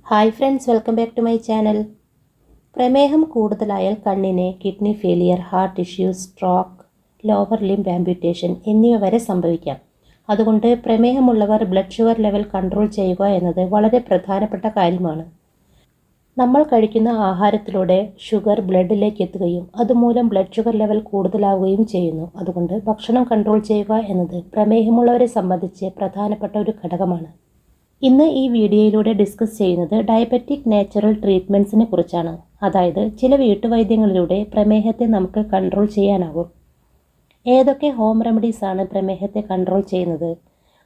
Hi friends, welcome back to my channel. പ്രമേഹം കൂടുതലായാൽ കണ്ണിന് kidney failure, heart issues, stroke, lower limb amputation എന്നിവ വരെ സംഭവിക്കാം. അതുകൊണ്ട് പ്രമേഹമുള്ളവർ ബ്ലഡ് ഷുഗർ ലെവൽ കൺട്രോൾ ചെയ്യുക എന്നത് വളരെ പ്രധാനപ്പെട്ട കാര്യമാണ്. നമ്മൾ കഴിക്കുന്ന ആഹാരത്തിലൂടെ ഷുഗർ ബ്ലഡിലേക്ക് എത്തുകയും അതുമൂലം ബ്ലഡ് ഷുഗർ ലെവൽ കൂടുതലാവുകയും ചെയ്യുന്നു. അതുകൊണ്ട് ഭക്ഷണം കൺട്രോൾ ചെയ്യുക എന്നത് പ്രമേഹമുള്ളവരെ സംബന്ധിച്ച് പ്രധാനപ്പെട്ട ഒരു ഘടകമാണ്. ഇന്ന് ഈ വീഡിയോയിലൂടെ ഡിസ്കസ് ചെയ്യുന്നത് ഡയബറ്റിക് നാച്ചുറൽ ട്രീറ്റ്മെൻറ്റ്സിനെ കുറിച്ചാണ്. അതായത് ചില വീട്ടുവൈദ്യങ്ങളിലൂടെ പ്രമേഹത്തെ നമുക്ക് കൺട്രോൾ ചെയ്യാനാകും. ഏതൊക്കെ ഹോം റെമഡീസ് ആണ് പ്രമേഹത്തെ കൺട്രോൾ ചെയ്യുന്നത്?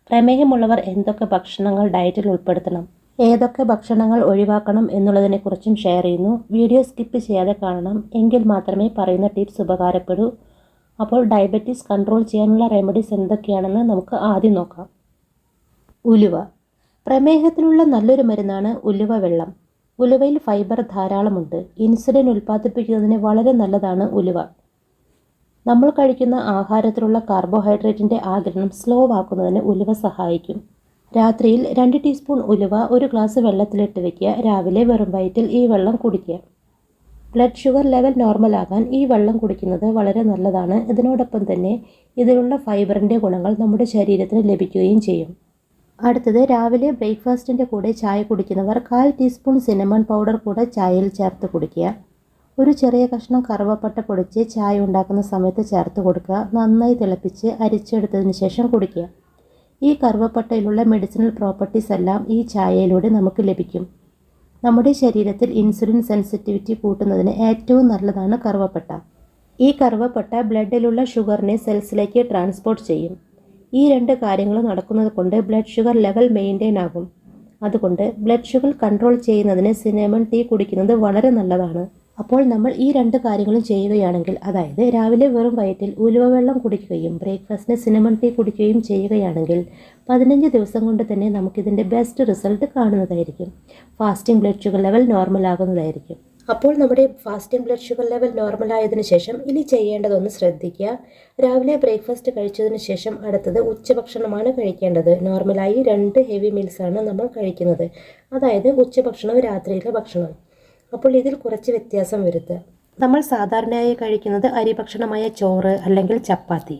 പ്രമേഹമുള്ളവർ എന്തൊക്കെ ഭക്ഷണങ്ങൾ ഡയറ്റിൽ ഉൾപ്പെടുത്തണം, ഏതൊക്കെ ഭക്ഷണങ്ങൾ ഒഴിവാക്കണം എന്നുള്ളതിനെക്കുറിച്ചും ഷെയർ ചെയ്യുന്നു. വീഡിയോ സ്കിപ്പ് ചെയ്യാതെ കാണണം, എങ്കിൽ മാത്രമേ പറയുന്ന ടിപ്സ് ഉപകാരപ്പെടൂ. അപ്പോൾ ഡയബറ്റീസ് കൺട്രോൾ ചെയ്യാനുള്ള റെമഡീസ് എന്തൊക്കെയാണെന്ന് നമുക്ക് ആദ്യം നോക്കാം. ഉലുവ. പ്രമേഹത്തിനുള്ള നല്ലൊരു മരുന്നാണ് ഉലുവ വെള്ളം. ഉലുവയിൽ ഫൈബർ ധാരാളമുണ്ട്. ഇൻസുലിൻ ഉൽപ്പാദിപ്പിക്കുന്നതിന് വളരെ നല്ലതാണ് ഉലുവ. നമ്മൾ കഴിക്കുന്ന ആഹാരത്തിലുള്ള കാർബോഹൈഡ്രേറ്റിൻ്റെ ആഗിരണം സ്ലോ ആക്കുന്നതിന് ഉലുവ സഹായിക്കും. രാത്രിയിൽ 2 ടീസ്പൂൺ ഉലുവ ഒരു ഗ്ലാസ് വെള്ളത്തിലിട്ട് വയ്ക്കുക. രാവിലെ വെറും വയറ്റിൽ ഈ വെള്ളം കുടിക്കുക. ബ്ലഡ് ഷുഗർ ലെവൽ നോർമലാകാൻ ഈ വെള്ളം കുടിക്കുന്നത് വളരെ നല്ലതാണ്. ഇതിനോടൊപ്പം തന്നെ ഇതിലുള്ള ഫൈബറിൻ്റെ ഗുണങ്ങൾ നമ്മുടെ ശരീരത്തിന് ലഭിക്കുകയും ചെയ്യും. അടുത്തത്, രാവിലെ ബ്രേക്ക്ഫാസ്റ്റിൻ്റെ കൂടെ ചായ കുടിക്കുന്നവർ 1/4 ടീസ്പൂൺ സിനമൺ പൗഡർ കൂടെ ചായയിൽ ചേർത്ത് കുടിക്കുക. ഒരു ചെറിയ കഷ്ണം കറുവപ്പട്ട പൊടിച്ച് ചായ ഉണ്ടാക്കുന്ന സമയത്ത് ചേർത്ത് കൊടുക്കുക. നന്നായി തിളപ്പിച്ച് അരിച്ചെടുത്തതിന് ശേഷം കുടിക്കുക. ഈ കറുവപ്പട്ടയിലുള്ള മെഡിസിനൽ പ്രോപ്പർട്ടീസ് എല്ലാം ഈ ചായയിലൂടെ നമുക്ക് ലഭിക്കും. നമ്മുടെ ശരീരത്തിൽ ഇൻസുലിൻ സെൻസിറ്റിവിറ്റി കൂട്ടുന്നതിന് ഏറ്റവും നല്ലതാണ് കറുവപ്പട്ട. ഈ കറുവപ്പട്ട ബ്ലഡിലുള്ള ഷുഗറിനെ സെൽസിലേക്ക് ട്രാൻസ്പോർട്ട് ചെയ്യും. ഈ 2 കാര്യങ്ങൾ നടക്കുന്നത് കൊണ്ട് ബ്ലഡ് ഷുഗർ ലെവൽ മെയിൻറ്റെയിൻ ആകും. അതുകൊണ്ട് ബ്ലഡ് ഷുഗർ കൺട്രോൾ ചെയ്യുന്നതിന് സിനമൺ ടീ കുടിക്കുന്നത് വളരെ നല്ലതാണ്. അപ്പോൾ നമ്മൾ ഈ 2 കാര്യങ്ങളും ചെയ്യുകയാണെങ്കിൽ, അതായത് രാവിലെ വെറും വയറ്റിൽ ഉലുവ വെള്ളം കുടിക്കുകയും ബ്രേക്ക്ഫാസ്റ്റിന് സിനമൺ ടീ കുടിക്കുകയും ചെയ്യുകയാണെങ്കിൽ 15 ദിവസം കൊണ്ട് തന്നെ നമുക്കിതിൻ്റെ ബെസ്റ്റ് റിസൾട്ട് കാണുന്നതായിരിക്കും. Fasting blood sugar level normal ആകുന്നതായിരിക്കും. അപ്പോൾ നമ്മുടെ ഫാസ്റ്റിംഗ് ബ്ലഡ് ഷുഗർ ലെവൽ നോർമലായതിനു ശേഷം ഇനി ചെയ്യേണ്ടതൊന്ന് ശ്രദ്ധിക്കുക. രാവിലെ ബ്രേക്ക്ഫാസ്റ്റ് കഴിച്ചതിന് ശേഷം അടുത്തത് ഉച്ചഭക്ഷണമാണ് കഴിക്കേണ്ടത്. നോർമലായി 2 ഹെവി മീൽസാണ് നമ്മൾ കഴിക്കുന്നത്. അതായത് ഉച്ചഭക്ഷണവും രാത്രിയിലെ ഭക്ഷണം. അപ്പോൾ ഇതിൽ കുറച്ച് വ്യത്യാസം വരുത്തുക. നമ്മൾ സാധാരണയായി കഴിക്കുന്നത് അരിഭക്ഷണമായ ചോറ് അല്ലെങ്കിൽ ചപ്പാത്തി.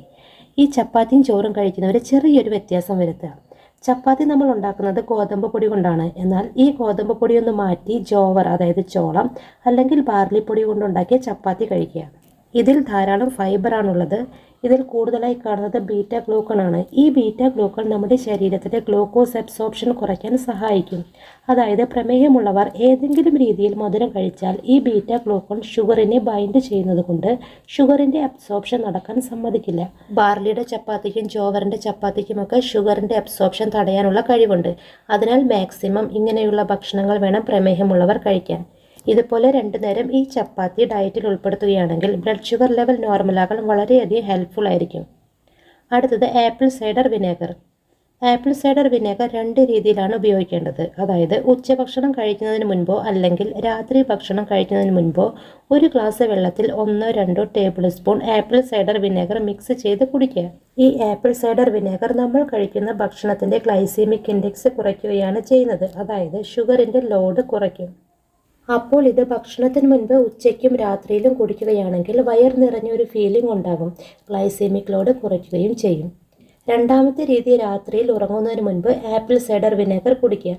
ഈ ചപ്പാത്തിയും ചോറും കഴിക്കുന്നവർ ചെറിയൊരു വ്യത്യാസം വരുത്തുക. ചപ്പാത്തി നമ്മൾ ഉണ്ടാക്കുന്നത് ഗോതമ്പ് പൊടി കൊണ്ടാണ്. എന്നാൽ ഈ ഗോതമ്പ് പൊടി ഒന്ന് മാറ്റി ജോവർ, അതായത് ചോളം അല്ലെങ്കിൽ ബാർലി പൊടി കൊണ്ടുണ്ടാക്കിയ ചപ്പാത്തി കഴിക്കുക. ഇതിൽ ധാരാളം ഫൈബറാണുള്ളത്. ഇതിൽ കൂടുതലായി കാണുന്നത് ബീറ്റ ഗ്ലൂക്കൺ ആണ്. ഈ ബീറ്റ ഗ്ലൂക്കൺ നമ്മുടെ ശരീരത്തിലെ ഗ്ലൂക്കോസ് അബ്സോർപ്ഷൻ കുറയ്ക്കാൻ സഹായിക്കും. അതായത് പ്രമേഹമുള്ളവർ ഏതെങ്കിലും രീതിയിൽ മധുരം കഴിച്ചാൽ ഈ ബീറ്റ ഗ്ലൂക്കൺ ഷുഗറിനെ ബൈൻഡ് ചെയ്യുന്നത് കൊണ്ട് ഷുഗറിൻ്റെ അബ്സോർപ്ഷൻ നടക്കാൻ സമ്മതിക്കില്ല. ബാർലിയുടെ ചപ്പാത്തിക്കും ജോവറിൻ്റെ ചപ്പാത്തിക്കുമൊക്കെ ഷുഗറിൻ്റെ അബ്സോർപ്ഷൻ തടയാനുള്ള കഴിവുണ്ട്. അതിനാൽ മാക്സിമം ഇങ്ങനെയുള്ള ഭക്ഷണങ്ങൾ വേണം പ്രമേഹമുള്ളവർ കഴിക്കാൻ. ഇതുപോലെ 2 നേരം ഈ ചപ്പാത്തി ഡയറ്റിൽ ഉൾപ്പെടുത്തുകയാണെങ്കിൽ ബ്ലഡ് ഷുഗർ ലെവൽ നോർമലാകാൻ വളരെയധികം ഹെൽപ്ഫുൾ ആയിരിക്കും. അടുത്തത്, apple cider vinegar. Apple cider vinegar 2 രീതിയിലാണ് ഉപയോഗിക്കേണ്ടത്. അതായത് ഉച്ചഭക്ഷണം കഴിക്കുന്നതിന് മുൻപോ അല്ലെങ്കിൽ രാത്രി ഭക്ഷണം കഴിക്കുന്നതിന് മുൻപോ 1 ഗ്ലാസ് വെള്ളത്തിൽ 1-2 table spoon apple cider vinegar mix ചെയ്ത് കുടിക്കുക. ഈ ആപ്പിൾ സൈഡർ വിനെഗർ നമ്മൾ കഴിക്കുന്ന ഭക്ഷണത്തിൻ്റെ ഗ്ലൈസീമിക് ഇൻഡെക്സ് കുറയ്ക്കുകയാണ് ചെയ്യുന്നത്. അതായത് ഷുഗറിൻ്റെ ലോഡ് കുറയ്ക്കും. അപ്പോൾ ഇത് ഭക്ഷണത്തിന് മുൻപ് ഉച്ചയ്ക്കും രാത്രിയിലും കുടിക്കുകയാണെങ്കിൽ വയർ നിറഞ്ഞൊരു ഫീലിംഗ് ഉണ്ടാകും. ഗ്ലൈസീമിക് ലോഡ് കുറയ്ക്കുകയും ചെയ്യും. രണ്ടാമത്തെ രീതി, രാത്രിയിൽ ഉറങ്ങുന്നതിന് മുൻപ് ആപ്പിൾ സൈഡർ വിനെഗർ കുടിക്കുക.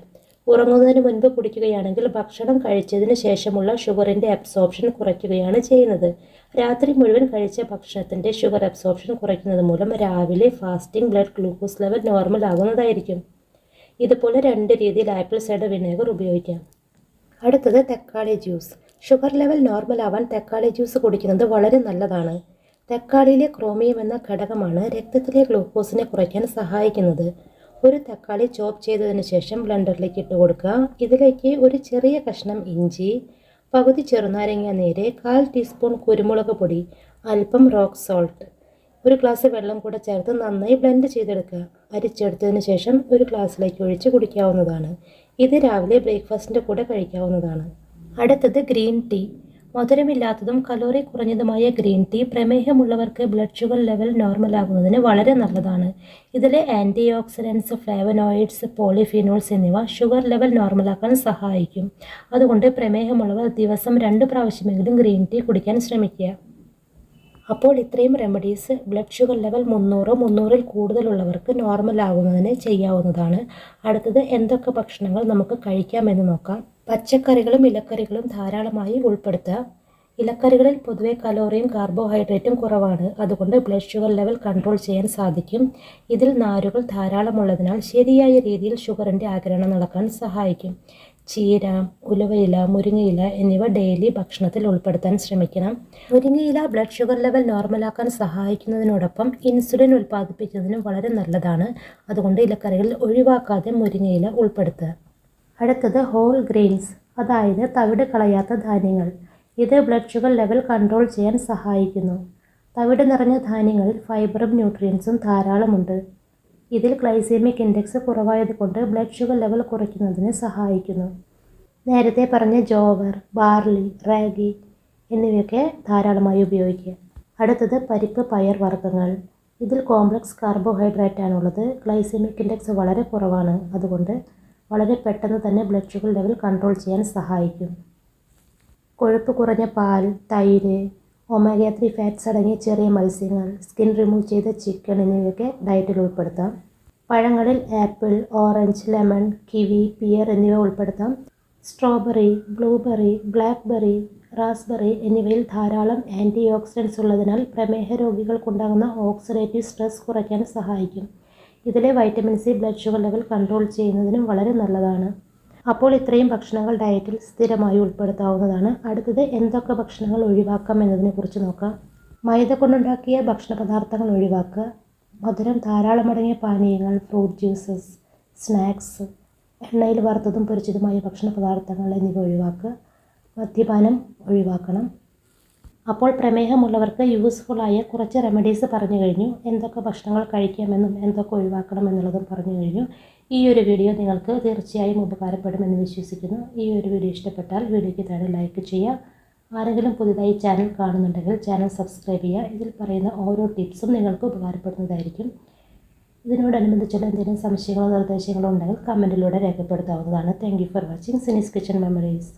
ഉറങ്ങുന്നതിന് മുൻപ് കുടിക്കുകയാണെങ്കിൽ ഭക്ഷണം കഴിച്ചതിന് ശേഷമുള്ള ഷുഗറിൻ്റെ അബ്സോർപ്ഷൻ കുറയ്ക്കുകയാണ് ചെയ്യുന്നത്. രാത്രി മുഴുവൻ കഴിച്ച ഭക്ഷണത്തിൻ്റെ ഷുഗർ അബ്സോർപ്ഷൻ കുറയ്ക്കുന്നത് മൂലം രാവിലെ fasting blood glucose level normal ആകുന്നതായിരിക്കും. ഇതുപോലെ 2 രീതിയിൽ ആപ്പിൾ സൈഡർ വിനെഗർ ഉപയോഗിക്കാം. അടുത്തത്, തക്കാളി ജ്യൂസ്. ഷുഗർ ലെവൽ നോർമൽ ആവാൻ തക്കാളി ജ്യൂസ് കുടിക്കുന്നത് വളരെ നല്ലതാണ്. തക്കാളിയിലെ ക്രോമിയം എന്ന ഘടകമാണ് രക്തത്തിലെ ഗ്ലൂക്കോസിനെ കുറയ്ക്കാൻ സഹായിക്കുന്നത്. ഒരു തക്കാളി ചോപ്പ് ചെയ്തതിന് ശേഷം ബ്ലെൻഡറിലേക്ക് ഇട്ട് കൊടുക്കുക. ഇതിലേക്ക് ഒരു ചെറിയ കഷ്ണം ഇഞ്ചി, പകുതി ചെറുനാരങ്ങ നീര്, 1/4 ടീസ്പൂൺ കുരുമുളക് പൊടി, അല്പം റോക്ക് സോൾട്ട്, 1 ഗ്ലാസ് വെള്ളം കൂടെ ചേർത്ത് നന്നായി ബ്ലെൻഡ് ചെയ്തെടുക്കുക. അരിച്ചെടുത്തതിന് ശേഷം ഒരു ഗ്ലാസ്സിലേക്ക് ഒഴിച്ച് കുടിക്കാവുന്നതാണ്. ഇത് രാവിലെ ബ്രേക്ക്ഫാസ്റ്റിൻ്റെ കൂടെ കഴിക്കാവുന്നതാണ്. അടുത്തത്, ഗ്രീൻ ടീ. മധുരമില്ലാത്തതും കലോറി കുറഞ്ഞതുമായ ഗ്രീൻ ടീ പ്രമേഹമുള്ളവർക്ക് ബ്ലഡ് ഷുഗർ ലെവൽ നോർമലാകുന്നതിന് വളരെ നല്ലതാണ്. ഇതിലെ ആൻറ്റി ഓക്സിഡൻസ്, ഫ്ലേവനോയിഡ്സ്, പോളിഫിനോൾസ് എന്നിവ ഷുഗർ ലെവൽ നോർമലാക്കാൻ സഹായിക്കും. അതുകൊണ്ട് പ്രമേഹമുള്ളവർ ദിവസം 2 പ്രാവശ്യമെങ്കിലും ഗ്രീൻ ടീ കുടിക്കാൻ ശ്രമിക്കുക. അപ്പോൾ ഇത്രയും റെമഡീസ് ബ്ലഡ് ഷുഗർ ലെവൽ 300-300-ൽ കൂടുതലുള്ളവർക്ക് നോർമലാകുന്നതിന് ചെയ്യാവുന്നതാണ്. അടുത്തത് എന്തൊക്കെ ഭക്ഷണങ്ങൾ നമുക്ക് കഴിക്കാമെന്ന് നോക്കാം. പച്ചക്കറികളും ഇലക്കറികളും ധാരാളമായി ഉൾപ്പെടുത്തുക. ഇലക്കറികളിൽ പൊതുവെ കലോറിയും കാർബോഹൈഡ്രേറ്റും കുറവാണ്. അതുകൊണ്ട് ബ്ലഡ് ഷുഗർ ലെവൽ കൺട്രോൾ ചെയ്യാൻ സാധിക്കും. ഇതിൽ നാരുകൾ ധാരാളമുള്ളതിനാൽ ശരിയായ രീതിയിൽ ഷുഗറിൻ്റെ ആഗിരണം നടക്കാൻ സഹായിക്കും. ചീര, ഉലുവയില, മുരിങ്ങയില എന്നിവ ഡെയിലി ഭക്ഷണത്തിൽ ഉൾപ്പെടുത്താൻ ശ്രമിക്കണം. മുരിങ്ങയില ബ്ലഡ് ഷുഗർ ലെവൽ നോർമലാക്കാൻ സഹായിക്കുന്നതിനോടൊപ്പം ഇൻസുലിൻ ഉൽപ്പാദിപ്പിക്കുന്നതിനും വളരെ നല്ലതാണ്. അതുകൊണ്ട് ഇലക്കറികളിൽ ഒഴിവാക്കാതെ മുരിങ്ങയില ഉൾപ്പെടുത്തുക. അടുത്തത് ഹോൾ ഗ്രെയിൻസ്, അതായത് തവിട് കളയാത്ത ധാന്യങ്ങൾ. ഇത് ബ്ലഡ് ഷുഗർ ലെവൽ കൺട്രോൾ ചെയ്യാൻ സഹായിക്കുന്നു. തവിട് നിറഞ്ഞ ധാന്യങ്ങളിൽ ഫൈബറും ന്യൂട്രിയൻസും ധാരാളമുണ്ട്. ഇതിൽ ഗ്ലൈസീമിക് ഇൻഡെക്സ് കുറവായതുകൊണ്ട് ബ്ലഡ് ഷുഗർ ലെവൽ കുറയ്ക്കുന്നതിന് സഹായിക്കുന്നു. നേരത്തെ പറഞ്ഞ ജോവർ, ബാർലി, റാഗി എന്നിവയൊക്കെ ധാരാളമായി ഉപയോഗിക്കുക. അടുത്തത് പരിപ്പ്, പയർ വർഗ്ഗങ്ങൾ. ഇതിൽ കോംപ്ലക്സ് കാർബോഹൈഡ്രേറ്റാണുള്ളത്. ഗ്ലൈസീമിക് ഇൻഡെക്സ് വളരെ കുറവാണ്. അതുകൊണ്ട് വളരെ പെട്ടെന്ന് തന്നെ ബ്ലഡ് ഷുഗർ ലെവൽ കൺട്രോൾ ചെയ്യാൻ സഹായിക്കും. കൊഴുപ്പ് കുറഞ്ഞ പാൽ, തൈര്, ഒമേഗ 3 ഫാറ്റ്സ് അടങ്ങിയ ചെറിയ മത്സ്യങ്ങൾ, സ്കിൻ റിമൂവ് ചെയ്ത ചിക്കൻ എന്നിവയൊക്കെ ഡയറ്റിൽ ഉൾപ്പെടുത്താം. പഴങ്ങളിൽ apple, orange, lemon, kiwi, pear എന്നിവ ഉൾപ്പെടുത്താം. സ്ട്രോബെറി, ബ്ലൂബെറി, ബ്ലാക്ക്ബെറി, റാസ്ബെറി എന്നിവയിൽ ധാരാളം ആൻറ്റി ഓക്സിഡൻസ് ഉള്ളതിനാൽ പ്രമേഹ രോഗികൾക്കുണ്ടാകുന്ന ഓക്സിഡേറ്റീവ് സ്ട്രെസ് കുറയ്ക്കാൻ സഹായിക്കും. ഇതിലെ vitamin C blood sugar level control ചെയ്യുന്നതിനും വളരെ നല്ലതാണ്. അപ്പോൾ ഇത്രയും ഭക്ഷണങ്ങൾ ഡയറ്റിൽ സ്ഥിരമായി ഉൾപ്പെടുത്താവുന്നതാണ്. അടുത്തത് എന്തൊക്കെ ഭക്ഷണങ്ങൾ ഒഴിവാക്കാം എന്നതിനെക്കുറിച്ച് നോക്കാം. മൈദ കൊണ്ടുണ്ടാക്കിയ ഭക്ഷണ പദാർത്ഥങ്ങൾ ഒഴിവാക്കുക. മധുരം ധാരാളമടങ്ങിയ പാനീയങ്ങൾ, ഫ്രൂട്ട് ജ്യൂസസ്, സ്നാക്സ്, എണ്ണയിൽ വറുത്തതും പൊരിച്ചതുമായ ഭക്ഷണ പദാർത്ഥങ്ങൾ എന്നിവ ഒഴിവാക്കുക. മദ്യപാനം ഒഴിവാക്കണം. അപ്പോൾ പ്രമേഹമുള്ളവർക്ക് യൂസ്ഫുള്ളായ കുറച്ച് റെമഡീസ് പറഞ്ഞു കഴിഞ്ഞു. എന്തൊക്കെ ഭക്ഷണങ്ങൾ കഴിക്കാമെന്നും എന്തൊക്കെ ഒഴിവാക്കണം എന്നുള്ളതും പറഞ്ഞു കഴിഞ്ഞു. ഈ ഒരു വീഡിയോ നിങ്ങൾക്ക് തീർച്ചയായും ഉപകാരപ്പെടുമെന്ന് വിശ്വസിക്കുന്നു. ഈ ഒരു വീഡിയോ ഇഷ്ടപ്പെട്ടാൽ വീഡിയോയ്ക്ക് താഴെ ലൈക്ക് ചെയ്യുക. ആരെങ്കിലും പുതുതായി ചാനൽ കാണുന്നുണ്ടെങ്കിൽ ചാനൽ സബ്സ്ക്രൈബ് ചെയ്യുക. ഇതിൽ പറയുന്ന ഓരോ ടിപ്സും നിങ്ങൾക്ക് ഉപകാരപ്പെടുന്നതായിരിക്കും. ഇതിനോടനുബന്ധിച്ചുള്ള എന്തെങ്കിലും സംശയങ്ങളോ നിർദ്ദേശങ്ങളോ ഉണ്ടെങ്കിൽ കമൻറ്റിലൂടെ രേഖപ്പെടുത്താവുന്നതാണ്. Thank you for watching Sini's kitchen memories.